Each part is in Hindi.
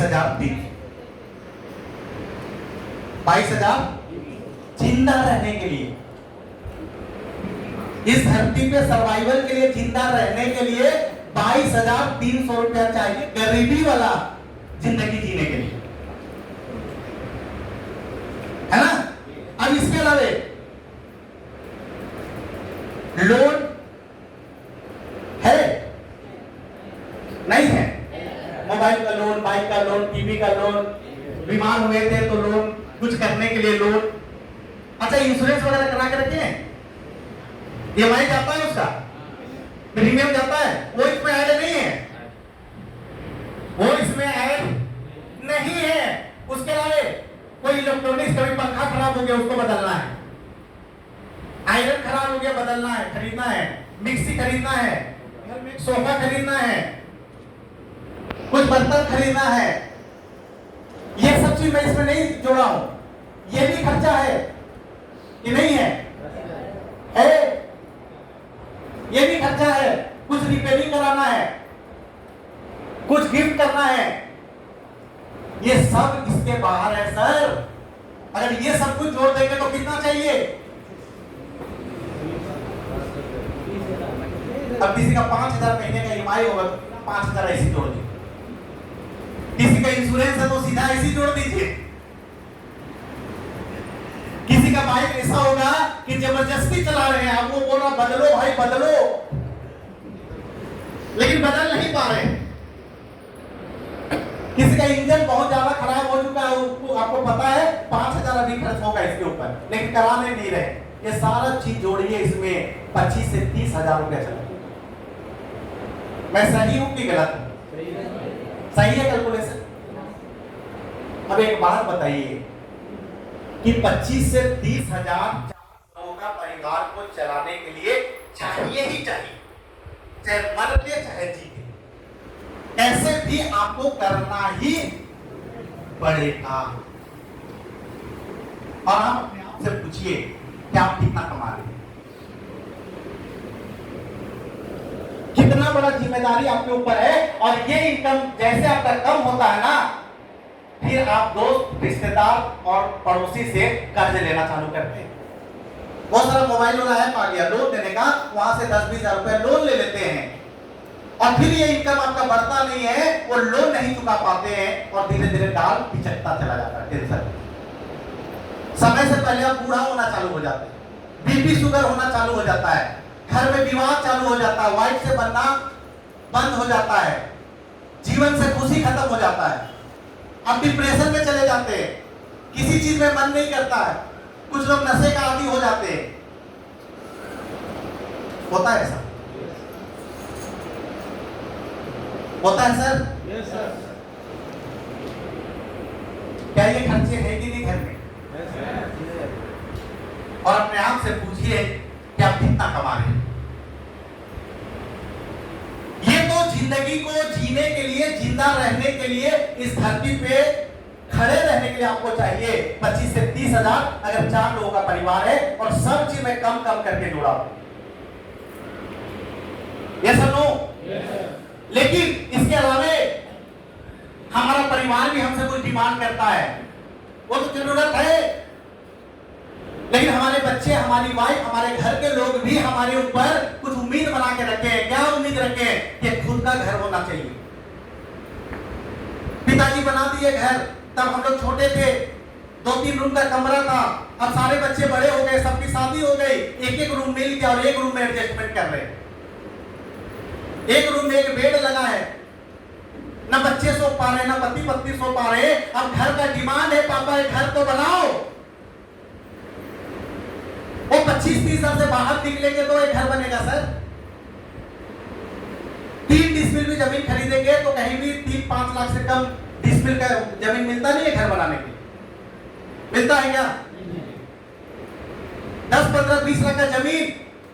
22,000 दिन, 22,000 जिंदा रहने के लिए, इस धरती पे सर्वाइवल के लिए, जिंदा रहने के लिए 22,300 रुपया चाहिए, गरीबी वाला जिंदगी जीने के लिए, है ना। अब इसके अलावा लोन है नहीं है, मोबाइल का लोन, बाइक का लोन, टीवी का लोन, बीमार हुए थे तो लोन, कुछ करने के लिए लोन। अच्छा, इंश्योरेंस वगैरह करा के रखे हैं, ईएमआई जाता है, उसका प्रीमियम जाता है, वो इसमें ऐड नहीं है, वो इसमें ऐड नहीं है। उसके अलावा कोई इलेक्ट्रॉनिक्स, कभी पंखा खराब हो गया उसको बदलना है, आयरन खराब हो गया बदलना है, खरीदना है, मिक्सी खरीदना है, घर में सोफा खरीदना है, कुछ बर्तन खरीदना है, ये सब चीज मैं इसमें नहीं जोड़ा हूं। ये भी खर्चा है कि नहीं है? है, ये भी खर्चा है। कुछ रिपेयरिंग कराना है, कुछ गिफ्ट करना है, ये सब इसके बाहर है सर। अगर ये सब कुछ जोड़ देंगे तो कितना चाहिए? अब किसी का 5,000 महीने का ईएमआई होगा तो 5,000 ऐसी जोड़ दीजिए, किसी का इंश्योरेंस है तो सीधा ऐसी जोड़ दीजिए, किसी का बाइक ऐसा होगा कि जबरदस्ती चला रहे हैं, आपको बोल रहा बदलो भाई बदलो, लेकिन बदल नहीं पा रहे। किसी का इंजन बहुत ज्यादा खराब हो चुका है, आपको पता है 5,000 अभी खर्च होगा इसके ऊपर, लेकिन कराने नहीं रहे। ये सारा चीज जोड़िए, इसमें 25 से 30,000 रुपया चला। मैं सही हूं कि गलत हूं? सही है कैलकुलेशन? अब एक बात बताइए कि 25 से 30,000 लोगों का परिवार को चलाने के लिए चाहिए ही चाहिए, चाहे मर के चाहे जी के, ऐसे भी आपको करना ही पड़ेगा। और आप अपने आप से पूछिए कि आप कितना कमा रहे हैं, कितना बड़ा जिम्मेदारी आपके ऊपर है। और ये इनकम जैसे आपका कम होता है ना, फिर आप दोस्त, रिश्तेदार और पड़ोसी से कर्ज लेना चालू करते हैं। बहुत सारा मोबाइल वाला ऐप आ गया लोन देने का, वहां से 10-20 हजार रुपए लोन ले लेते हैं, और फिर ये इनकम आपका बढ़ता नहीं है, वो लोन नहीं चुका पाते हैं, और धीरे धीरे डाल पिचकता चला जाता है टेंशन। समय से पहले आप बूढ़ा होना चालू हो जाते हैं, बीपी शुगर होना चालू हो जाता है, घर में विवाद चालू हो जाता है, वाइफ से बनना बंद हो जाता है, जीवन से खुशी खत्म हो जाता है, आप डिप्रेशन में चले जाते हैं, किसी चीज में मन नहीं करता है, कुछ लोग नशे का आदी हो जाते हैं। होता है ऐसा? होता है सर? Yes sir. क्या ये खर्चे हैं कि नहीं घर में? और अपने आप से पूछिए कि आप कितना कमा रहे हैं। ये तो जिंदगी को जीने के लिए, जिंदा रहने के लिए, इस धरती पे खड़े रहने के लिए आपको चाहिए 25 से 30,000। अगर 4 लोगों का परिवार है और सब चीज में कम कम करके जोड़ा, ये सुनो। लेकिन इसके अलावा हमारा परिवार भी हमसे कुछ डिमांड करता है, वो तो जरूरत है, लेकिन हमारे बच्चे, हमारी वाइफ, हमारे घर के लोग भी हमारे ऊपर कुछ उम्मीद बना के रखे हैं। क्या उम्मीद रखे हैं? कि खुद का घर होना चाहिए। पिताजी बना दिए घर, तब हम लोग छोटे थे, 2-3 रूम का कमरा था, अब सारे बच्चे बड़े हो गए, सबकी शादी हो गई, एक रूम मिल गया और एक रूम में एडजस्टमेंट कर रहे हैं। एक रूम में एक बेड लगा है, ना बच्चे सो पा रहे, ना पति पत्नी सो पा रहे। अब घर का डिमांड है, पापा एक घर तो बनाओ। वो 25-30 साल से बाहर निकलेंगे तो एक घर बनेगा सर। 3 डिसमिल भी जमीन खरीदेंगे तो कहीं भी 3-5 लाख से कम डिसमिल का जमीन मिलता नहीं है घर बनाने के लिए। मिलता है क्या? 10-15-20 लाख का जमीन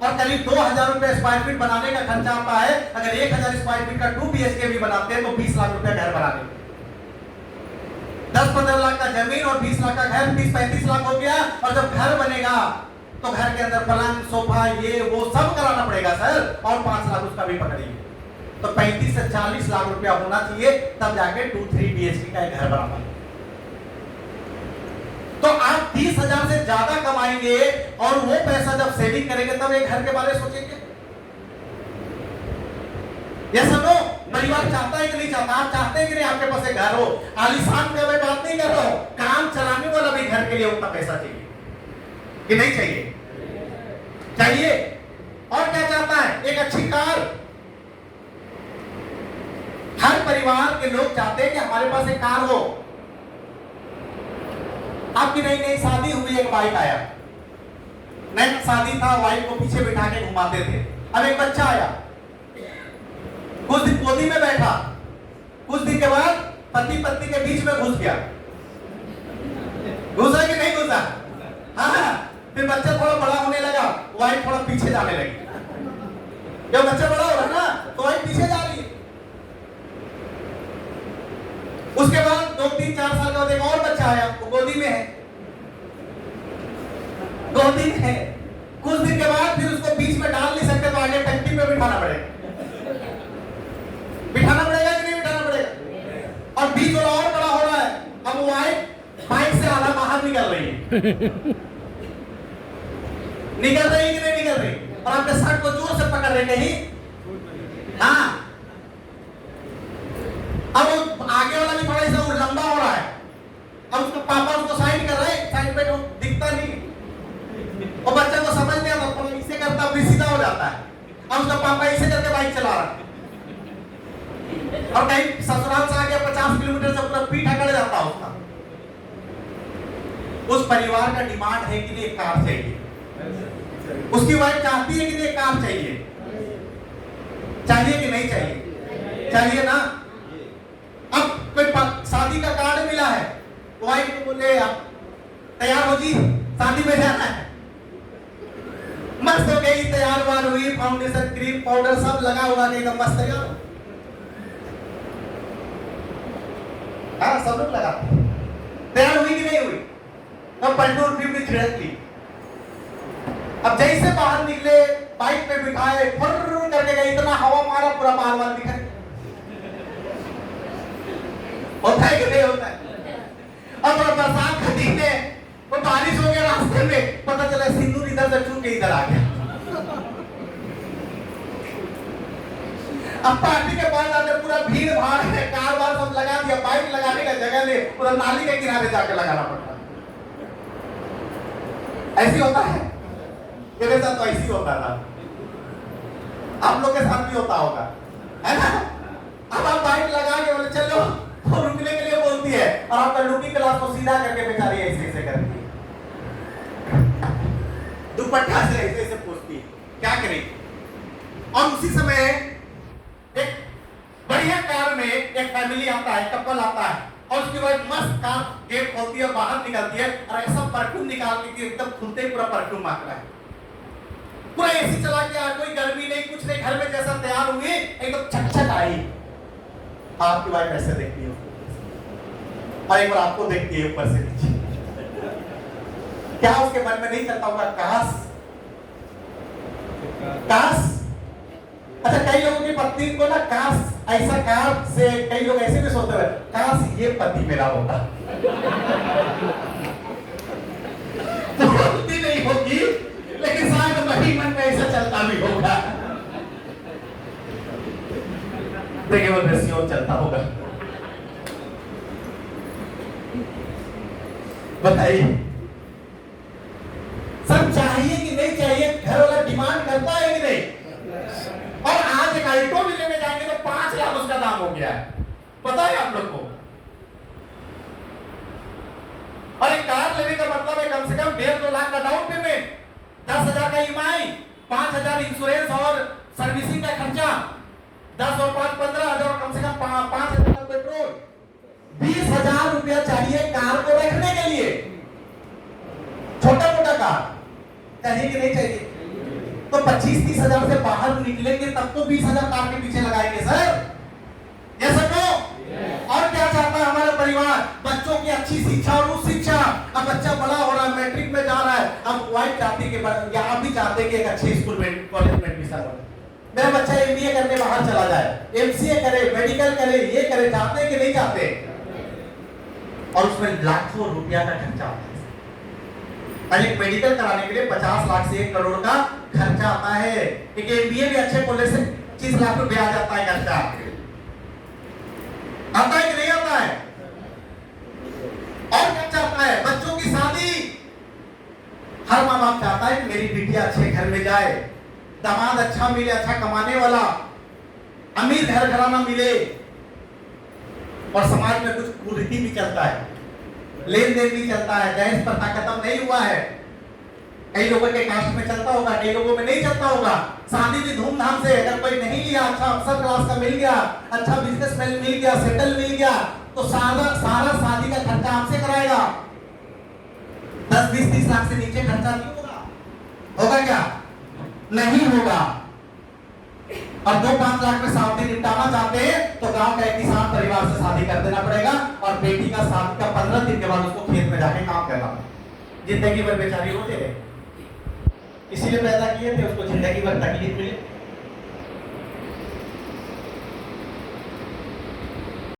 और करीब 2,000 रुपए स्क्वायर फीट बनाने का खर्चा आता है। अगर 1,000 स्क्वायर फीट का 2 BHK भी बनाते हैं तो 20 लाख रुपए घर बनाने के। 10-15 लाख का जमीन और 20 लाख का घर, 30-35 लाख हो गया। और जब घर बनेगा तो घर के अंदर पलंग, सोफा, ये वो सब कराना पड़ेगा सर, और 5 लाख उसका भी पकड़िए। तो 35 से 40 लाख रुपया होना चाहिए, तब जाके 2-3 BHK का एक घर बना पाएंगे। तो आप 30,000 से ज्यादा कमाएंगे और वो पैसा जब सेविंग करेंगे तब एक घर के बारे में सोचेंगे। ये सब परिवार चाहता है कि नहीं चाहता? आप चाहते हैं कि नहीं आपके पास एक घर हो? आलीशान का मैं बात नहीं कर रहा हूं, काम चलाने वाला भी घर के लिए उतना पैसा चाहिए कि नहीं चाहिए? चाहिए। और क्या चाहता है? एक अच्छी कार। हर परिवार के लोग चाहते हैं कि हमारे पास एक कार हो। आपकी नई नई शादी हुई, एक बाइक आया, नया शादी था, वाइफ को पीछे बिठा के घुमाते थे। अब एक बच्चा आया, कुछ दिन गोदी में बैठा, कुछ दिन के बाद पति पत्नी के बीच में घुस गया। घुसा कि नहीं घुसा? हाँ। फिर बच्चा थोड़ा बड़ा होने लगा, वाइफ थोड़ा पीछे जाने लगी। जब बच्चा बड़ा हो रहा ना तो वाइफ पीछे जा रही है। उसके बाद 2-3-4 साल के बाद एक और बच्चा आया, वो गोदी में है, गोदी में है। कुछ दिन के बाद फिर उसको बीच में डाल नहीं सकते, तो आगे टंकी पे बिठाना पड़ेगा। बिठाना पड़ेगा कि नहीं बिठाना पड़ेगा? और बीच वाला और बड़ा हो रहा है, अब वाइफ बाइक से आधा बाहर निकल रही है। निकल रही कि नहीं निकल रही? और आपके शर्ट को जोर से पकड़ रहे कहीं। हाँ। अब वो आगे वाला भी थोड़ा सा लंबा हो रहा है, अब उसका पापा उसको साइड कर रहे हैं, साइड पे तो दिखता नहीं, और बच्चा को समझ नहीं आता, थोड़ा इसे करता फिर सीधा हो जाता है। अब उसका पापा इसे करके बाइक चला रहा है, और कहीं ससुराल से आगे 50 किलोमीटर से पूरा पीठ अकड़ जाता है उसका। उस परिवार का डिमांड है कि एक कार चाहिए, उसकी वाइफ चाहती है कि एक कार चाहिए। चाहिए कि नहीं चाहिए? चाहिए ना। अब कोई शादी का कार्ड मिला है, वाइफ को बोले आप तैयार हो जी, शादी में जाना है। मस्त हो गई, तैयार वार हुई, फाउंडेशन क्रीम पाउडर सब लगा हुआ के एकदम मस्त तैयार। हाँ, सब लोग लगा तैयार हुई कि नहीं हुई? अब पंडूर फिर छिड़क ली। अब जैसे बाहर निकले, बाइक पे बिठाए, फुर्र करके गए, इतना हवा मारा पूरा बाल दिखा। होता है कि नहीं होता है? अब बरसात का दिन है, वो बारिश हो गया रास्ते में, पता चला सिंदूर इधर से छूट के इधर आ गया। अब पार्टी के पास आते पूरा भीड़ भाड़ है, कार वार सब लगा दिया, बाइक लगाने का जगह नहीं, पूरा नाली के किनारे जाके लगाना पड़ता। ऐसी होता है? मेरे साथ तो ऐसी होता था, आप लोग के साथ भी होता होगा, है ना? अब आप बाइक लगा के बोले चलो, वो रुकने के लिए बोलती है, और आपका लुकिंग ग्लास को सीधा करके बेचारी ऐसे ऐसे करती है, दुपट्टा से ऐसे ऐसे पूछती है, क्या करेगी? और उसी समय एक बढ़िया कार में एक फैमिली आता है, कपल आता है, और उसके बाद मस्त कार गेट खोलती है और बाहर निकलती है, और ऐसा परफ्यूम निकालती है एकदम खुलते ही पूरा परफ्यूम आता है, पूरा एसी चला के, कोई गर्मी नहीं कुछ नहीं, घर में जैसा तैयार हुई एकदम छकछक आई। आपकी वाइफ ऐसे देखती है और एक बार आपको देखती है ऊपर से नीचे। क्या उसके मन में नहीं चलता होगा काश काश? अच्छा, कई लोगों की पत्नी को ना काश ऐसा कार से, कई लोग ऐसे भी सोचते हैं काश ये पति मेरा होता। बोलती नहीं होगी, लेकिन शायद वही मन में ऐसा चलता भी होगा। देखिए वो दृश्य चलता होगा। बताइए, सब चाहिए कि नहीं चाहिए? घर वाला डिमांड करता है कि नहीं? और आज एक आइटो भी लेने जाएंगे तो 5 लाख उसका दाम हो गया है, पता है आप लोग को? और एक कार लेने का मतलब है कम से कम 1.5-2 लाख का डाउन पेमेंट, 10,000 का EMI, 5,000 इंश्योरेंस और सर्विसिंग का खर्चा, 10 और 5 15,000, कम से कम 5,000 का पेट्रोल, 20,000 रुपया चाहिए कार को रखने के लिए। छोटा मोटा कार चाहिए कि नहीं चाहिए? तो 25-30 हजार से बाहर निकलेंगे तब तो 20,000 कार के पीछे लगाएंगे सर। ये समझो। और क्या चाहता है हमारा परिवार? बच्चों की अच्छी शिक्षा और उच्च शिक्षा। अब बच्चा बड़ा हो रहा है, मैट्रिक में जा रहा है, अब वाइफ चाहती है कि या आप भी चाहते हैं कि एक अच्छे स्कूल में, कॉलेज में एडमिशन हो, मेरा बच्चा एमबीए करने बाहर चला जाए, एमसीए करे, मेडिकल करे, ये करे, चाहते कि नहीं चाहते? और उसमें लाखों रुपया का खर्चा आता है। और एक मेडिकल कराने के लिए 50 लाख से 1 करोड़ का खर्चा आता है। एक एमबीए भी अच्छे कॉलेज से 25 लाख रुपया आ जाता है खर्चा। आता है कि नहीं आता है? और क्या चाहता है? बच्चों की शादी। हर माँ बाप चाहता है कि मेरी बिटिया अच्छे घर में जाए, दामाद अच्छा मिले, अच्छा कमाने वाला, अमीर घर घराना मिले। और समाज में कुछ कुरीति भी चलता है, लेन देन भी चलता है, दहेज प्रथा खत्म नहीं हुआ है। कई लोगों के कास्ट में चलता होगा, कई लोगों में नहीं चलता होगा। शादी भी धूमधाम से, अगर कोई नहीं लिया, अच्छा अफसर क्लास का मिल गया, अच्छा बिजनेसमैन मिल गया, सेटल मिल गया, तो सारा शादी का खर्चा आपसे कराएगा। 10, 20, 30 लाख से नीचे खर्चा नहीं होगा। होगा क्या? नहीं होगा। और 2-5 लाख में शादी निपटाना चाहते हैं तो गांव का एक किसान परिवार से शादी कर देना पड़ेगा और बेटी का शादी का 15 दिन के बाद उसको खेत में जाके काम करना पड़ेगा। जिंदगी भर बेचारी रोते रहे, इसीलिए पैदा किए थे, उसको जिंदगी भर तकलीफ मिले।